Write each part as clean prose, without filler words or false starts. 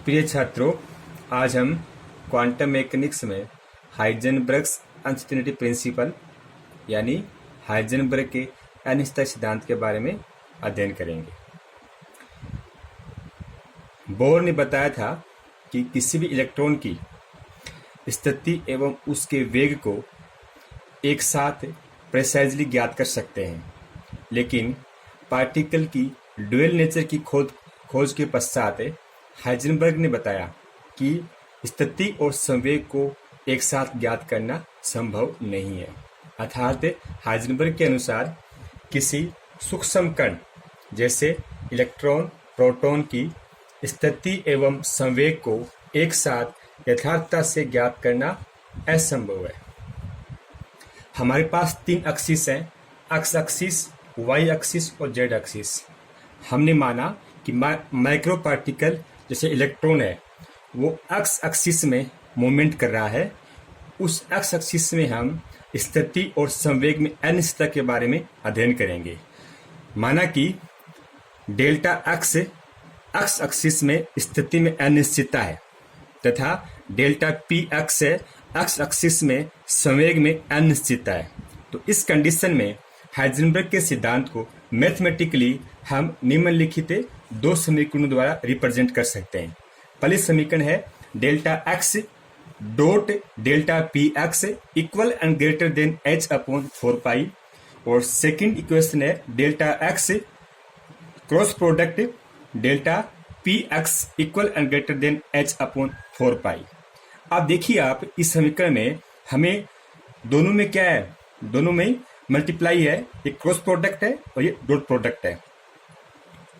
प्रिय छात्रों, आज हम क्वांटम मैकेनिक्स में हाइजेनबर्ग्स अनसर्टेनिटी प्रिंसिपल यानी हाइजेनबर्ग के अनिश्चितता सिद्धांत के बारे में अध्ययन करेंगे। बोर ने बताया था कि किसी भी इलेक्ट्रॉन की स्थिति एवं उसके वेग को एक साथ प्रिसाइजली ज्ञात कर सकते हैं, लेकिन पार्टिकल की ड्यूअल नेचर की खोज के पश्चात हाइजेनबर्ग ने बताया कि स्थिति और संवेग को एक साथ ज्ञात करना संभव नहीं है। अर्थात हाइजेनबर्ग के अनुसार किसी सूक्ष्म कण जैसे इलेक्ट्रॉन, प्रोटॉन की स्थिति एवं संवेग को एक साथ यथार्थता से ज्ञात करना असंभव है। हमारे पास 3 एक्सिस हैं, एक्स एक्सिस, वाई एक्सिस और जेड एक्सिस। हमने माना कि माइक्रो पार्टिकल जैसे इलेक्ट्रॉन है वो एक्स एक्सिस में मूवमेंट कर रहा है। उस एक्स एक्सिस में हम स्थिति और संवेग में अनिश्चितता के बारे में अध्ययन करेंगे। माना कि डेल्टा एक्स एक्स एक्सिस में स्थिति में अनिश्चितता है तथा delta P x x axis में संवेग में अनिश्चितता है। तो इस कंडीशन में हाइजेनबर्ग के सिद्धांत को मैथमेटिकली हम निम्नलिखित 2 समीकरणों द्वारा रिप्रेजेंट कर सकते हैं। पहली समीकरण है delta x dot delta P x equal and greater than h upon 4 पाई, और सेकंड इक्वेशन है delta x cross product delta P x equal and greater than h upon 4 पाई। अब देखिए, आप इस समीकरण में हमें दोनों में क्या है, दोनों में मल्टीप्लाई है, एक क्रॉस प्रोडक्ट है और ये डॉट प्रोडक्ट है।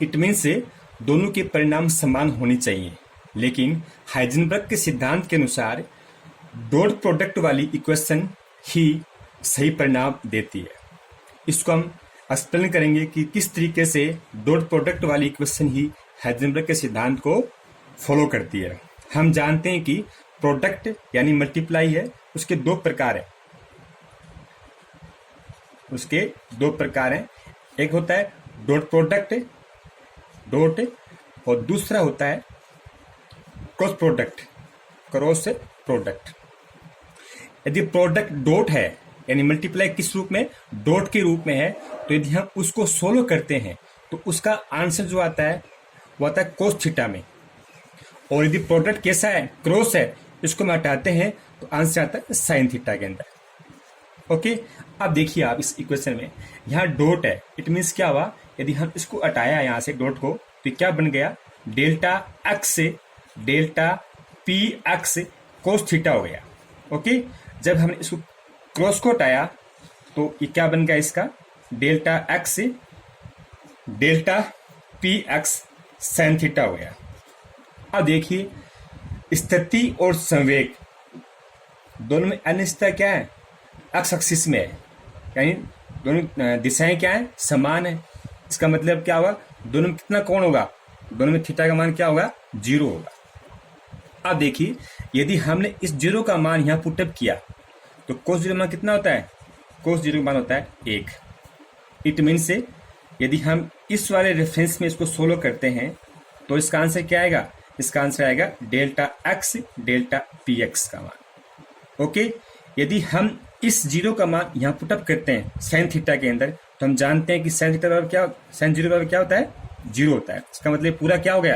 इट मीन्स दोनों के परिणाम समान होने चाहिए, लेकिन हाइजेनबर्ग के सिद्धांत के अनुसार डॉट प्रोडक्ट वाली इक्वेशन ही सही परिणाम देती है। इसको हम एक्सप्लेन करेंगे कि किस तरीके से डॉट प्रोडक्ट वाली इक्वेशन ही हाइजेनबर्ग के सिद्धांत को फॉलो करती है। हम जानते हैं कि प्रोडक्ट यानी मल्टीप्लाई है, उसके 2 प्रकार है। उसके 2 प्रकार हैं, एक होता है डॉट प्रोडक्ट डॉट और दूसरा होता है क्रॉस प्रोडक्ट क्रॉस प्रोडक्ट। यदि प्रोडक्ट डॉट है यानी मल्टीप्लाई किस रूप में, डॉट के रूप में है, तो यदि हम उसको सोल्व करते हैं तो उसका आंसर जो आता है वो आता है कोस थीटा में। और यदि प्रोडक्ट कैसा है, क्रॉस है, इसको हम हटाते हैं तो आंसर आता है साइन थीटा के अंदर। ओके, अब देखिए आप इस इक्वेशन में यहाँ डॉट है, इट मीन्स क्या हुआ, यदि हम इसको हटाया यहाँ से डॉट को तो क्या बन गया, डेल्टा एक्स से delta P x cos theta हो गया। ओके, जब हमने इसको क्रॉस को हटाया तो ये क्या बन गया, इसका delta x delta P x sine theta हो गया। अब देखिए, स्थिति और संवेग दोनों में अनिश्चितता क्या है, एक्स एक्सिस में है, यानी दोनों दिशाएं क्या है, समान है। इसका मतलब क्या होगा, दोनों में कितना कोण होगा, दोनों में थीटा का मान क्या होगा, 0 होगा। अब देखिए, यदि हमने इस 0 का मान यहाँ पुटअप किया तो कोस 0 मान कितना होता है, कोस 0 का मान होता है 1। इट मीन्स यदि हम इस वाले रेफरेंस में इसको सोल्व करते हैं तो इसका आंसर क्या आएगा, इसका आंसर आएगा delta x delta P x का मान। ओके, यदि हम इस 0 का मान यहाँ पुटअप करते हैं साइन थीटा के अंदर तो हम जानते हैं कि साइन थीटा बराबर क्या, साइन 0 बराबर क्या होता है, 0 होता है। इसका मतलब पूरा क्या हो गया,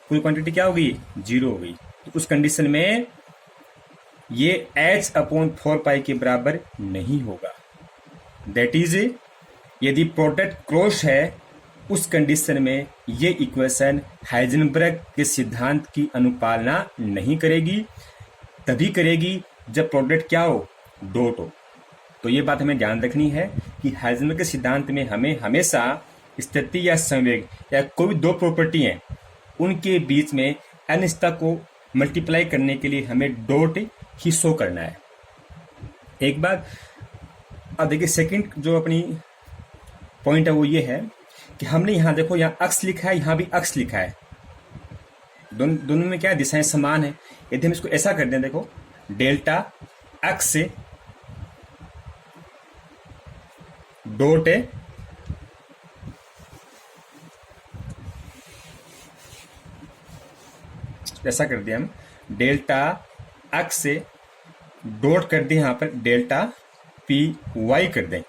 पूरी क्वांटिटी क्या हो गई, 0 हो गई। तो उस कंडीशन में ये h अपॉन 4 पाई के बराबर नहीं होगा। दैट इज, यदि प्रोडक्ट क्रॉस है उस कंडीशन में ये इक्वेशन हाइजेनबर्ग के सिद्धांत की अनुपालना नहीं करेगी, तभी करेगी जब प्रोडक्ट क्या हो, डॉट हो। तो ये बात हमें ध्यान रखनी है कि हाइजेनबर्ग के सिद्धांत में हमें हमेशा स्थिति या संवेग या कोई भी 2 प्रॉपर्टी हैं उनके बीच में अनिश्चितता को मल्टीप्लाई करने के लिए हमें डॉट ही शो करना है। एक बात अब देखिए, सेकंड जो अपनी पॉइंट है वो ये है कि हमने यहाँ देखो, यहाँ अक्स लिखा है, यहाँ भी अक्स लिखा है, दोनों में क्या है, दिशाएं समान है। यदि हम इसको ऐसा कर दें, देखो डेल्टा एक्स से डॉट ऐसा कर दिया हम, डेल्टा एक्स से डॉट कर दें यहाँ पर डेल्टा पी वाई कर दें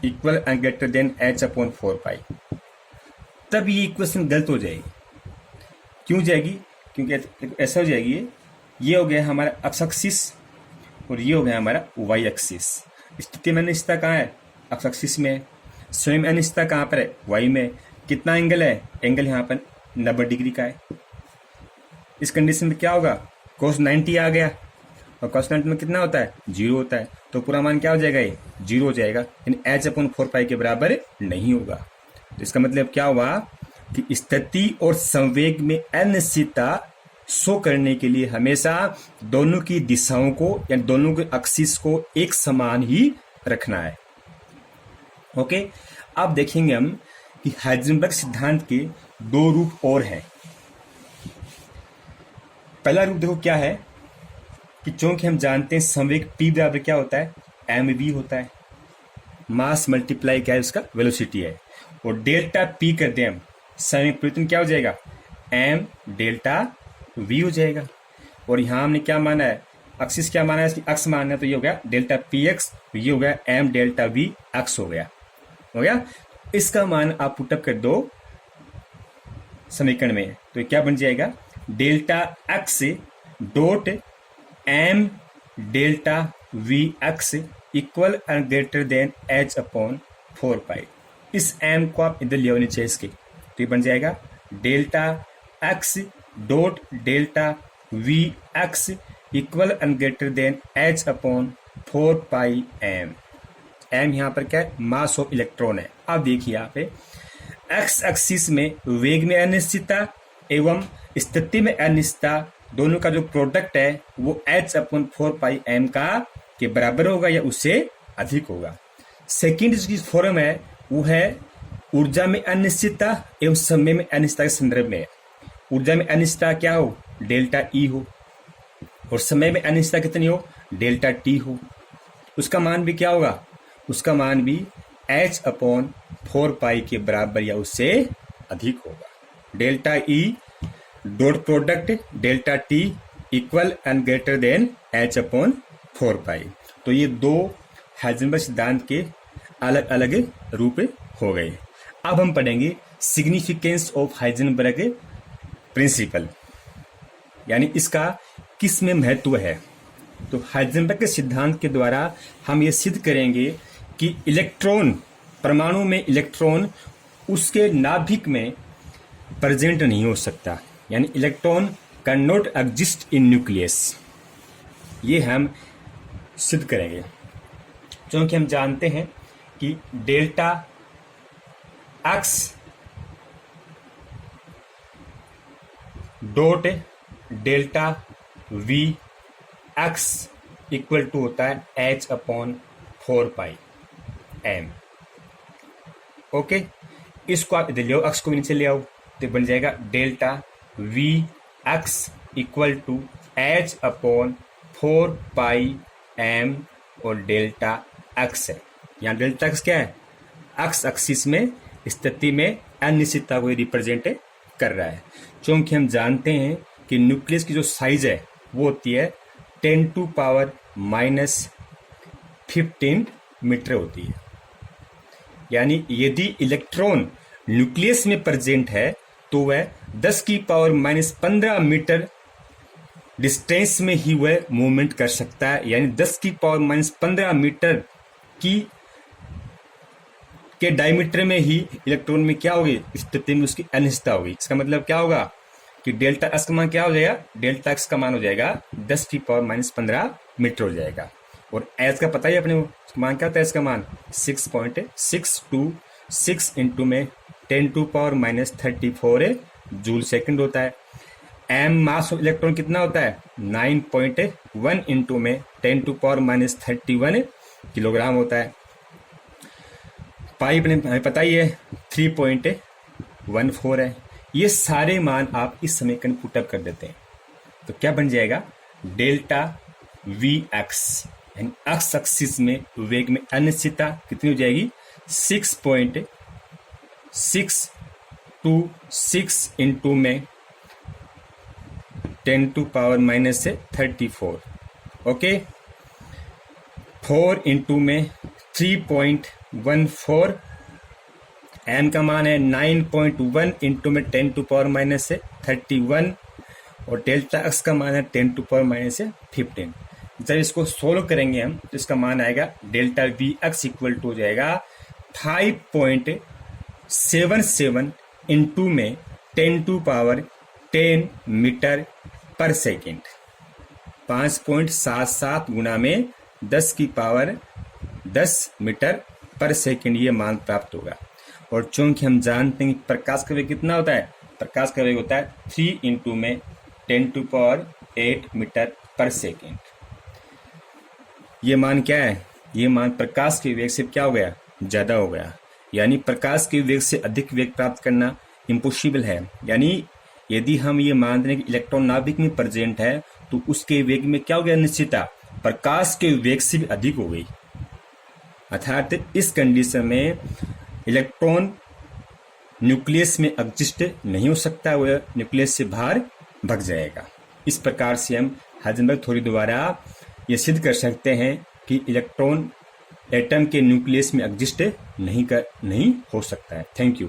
equal and greater than h upon 4 पाई, तब ये इक्वेशन गलत हो जाएगी। क्यों जाएगी? क्योंकि ऐसा हो जाएगी, ये हो गया हमारा एक्स एक्सिस और ये हो गया हमारा वाई एक्सिस। स्थिति में अनिश्चितता कहाँ है? एक्स एक्सिस में। स्वयं अनिश्चितता कहाँ पर है? वाई में। कितना एंगल है? एंगल यहाँ पर 90 डिग्री का है। इस कंडीशन में क्या होगा? cos 90 आ गया, और cos 90 में कितना होता है? 0 होता है, तो पूरा मान क्या हो जाएगा? ये 0 हो जाएगा, यानी एच अपॉन 4 पाई के बराबर नहीं होगा। तो इसका मतलब क्या हुआ कि स्थिति और संवेग में अनिश्चितता शो करने के लिए हमेशा दोनों की दिशाओं को या दोनों के एक्सिस को एक समान ही रखना है। ओके, अब देखेंगे हम कि हाइजेनबर्ग सिद्धांत के दो रूप और हैं। पहला रूप देखो क्या है कि चूंकि हम जानते हैं संवेग p बराबर क्या होता है? mv होता है, मास मल्टीप्लाई क्या है? उसका वेलोसिटी है, और डेल्टा p कर दें हम, संवेग परिवर्तन क्या हो जाएगा? m डेल्टा v हो जाएगा। और यहाँ हमने क्या माना है? एक्सिस क्या माना है? इसकी अक्ष माना है, तो ये हो गया डेल्टा px, ये हो गया m डेल्टा v x हो गया। इसका मान आप पुटअप कर दो समीकरण में, तो क्या बन जाएगा? Delta x dot m delta v x equal and greater than h upon 4 pi. इस एम को आप इधर ले आओ नीचे इसके, तो ये बन जाएगा delta x dot delta v x equal and greater than h upon 4 pi m. M यहाँ पर क्या है? मास ऑफ इलेक्ट्रॉन है। अब देखिए यहाँ पे एक्स एक्सिस में वेग में अनिश्चितता एवं स्थिति में अनिश्चितता दोनों का जो प्रोडक्ट है वो h अपॉन 4 पाई एम का के बराबर होगा या उससे अधिक होगा। सेकेंड जिसकी फॉर्म है वो है ऊर्जा में अनिश्चितता एवं समय में अनिश्चितता के संदर्भ में। ऊर्जा में अनिश्चितता क्या हो? डेल्टा ई हो, और समय में अनिश्चितता कितनी हो? डेल्टा टी हो। उसका मान भी क्या होगा? उसका मान भी h अपॉन 4 पाई के बराबर या उससे अधिक होगा। Delta E dot product delta T equal and greater then h upon 4 पाई। तो ये दो हाइजेनबर्ग सिद्धांत के अलग अलग रूप हो गए। अब हम पढ़ेंगे सिग्निफिकेंस ऑफ हाइजेनबर्ग प्रिंसिपल, यानी इसका किस में महत्व है। तो हाइजेनबर्ग के सिद्धांत के द्वारा हम ये सिद्ध करेंगे कि इलेक्ट्रॉन, परमाणु में इलेक्ट्रॉन उसके नाभिक में प्रेजेंट नहीं हो सकता, यानी electron can not exist in nucleus. ये हम सिद्ध करेंगे, क्योंकि हम जानते हैं कि delta x dot delta v x equal to होता है h upon 4 pi m. Okay, इसको आप इधर ले आओ, एक्स को भी नीचे ले आओ, तो बन जाएगा delta v x equal to h upon 4 pi m, और डेल्टा एक्स है। यहाँ डेल्टा एक्स क्या है? एक्स एक्सिस में स्थिति में अनिश्चितता को रिप्रेजेंट कर रहा है। क्योंकि हम जानते हैं कि न्यूक्लियस की जो साइज है वो होती है 10 टू पावर माइनस 15 मीटर होती है। यानी यदि इलेक्ट्रॉन न्यूक्लियस में प्रेजेंट है तो वह 10 की पावर माइनस 15 मीटर डिस्टेंस में ही वह मूवमेंट कर सकता है। यानी 10 की पावर माइनस 15 मीटर की के डायमीटर में ही इलेक्ट्रॉन में क्या होगी? स्थिति में उसकी अनिश्चितता होगी। इसका मतलब क्या होगा कि डेल्टा एक्स का मान क्या हो जाएगा? डेल्टा एक्स का मान हो जाएगा 10 की पावर माइनस 15 मीटर हो जाएगा। और एच का पता ही अपने को मान क्या होता है? इसका मान 6.626 इंटू में 10 to power minus 34 joule second होता है। एम मास ऑफ इलेक्ट्रॉन कितना होता है? 9.1 इंटू में 10 टू पावर माइनस 31 किलोग्राम होता है। पाई हमें पता ही है 3.14 है। ये सारे मान आप इस समीकरण पुटअप कर देते हैं तो क्या बन जाएगा? डेल्टा वी एक्स, यानी एक्स एक्सिस में वेग में अनिश्चितता कितनी हो जाएगी? 6.626 इंटू में 10⁻⁻34। ओके, 4 इंटू में 3.14, m का मान है 9.1 इंटू में 10⁻⁻31 और डेल्टा एक्स का मान है 10⁻⁻15। जब इसको सोल्व करेंगे हम तो इसका मान आएगा delta v x equal to हो जाएगा 5.77 इंटू में 10⁻10 मीटर पर सेकेंड। 5.77 गुना में 10⁻10 मीटर पर सेकेंड ये मान प्राप्त होगा। और चूंकि हम जानते हैं कि प्रकाश का वेग कितना होता है, प्रकाश का वेग होता है 3 इंटू में 10⁸ मीटर पर सेकेंड। ये मान क्या है, ये मान प्रकाश के वेग से क्या हो गया, ज्यादा हो गया। यानी प्रकाश के वेग से अधिक वेग प्राप्त करना इम्पॉसिबल है। यानी यदि हम ये मान रहे हैं कि इलेक्ट्रॉन नाभिक में प्रेजेंट है तो उसके वेग में क्या हो गया, निश्चितता प्रकाश के वेग से भी अधिक हो गई। अर्थात इस कंडीशन में इलेक्ट्रॉन न्यूक्लियस में एग्जिस्ट नहीं हो सकता, वह न्यूक्लियस से बाहर भाग जाएगा। इस प्रकार से हम हाइजेनबर्ग थ्योरी द्वारा ये सिद्ध कर सकते हैं कि इलेक्ट्रॉन एटम के न्यूक्लियस में एग्जिस्ट नहीं हो सकता है। Thank you.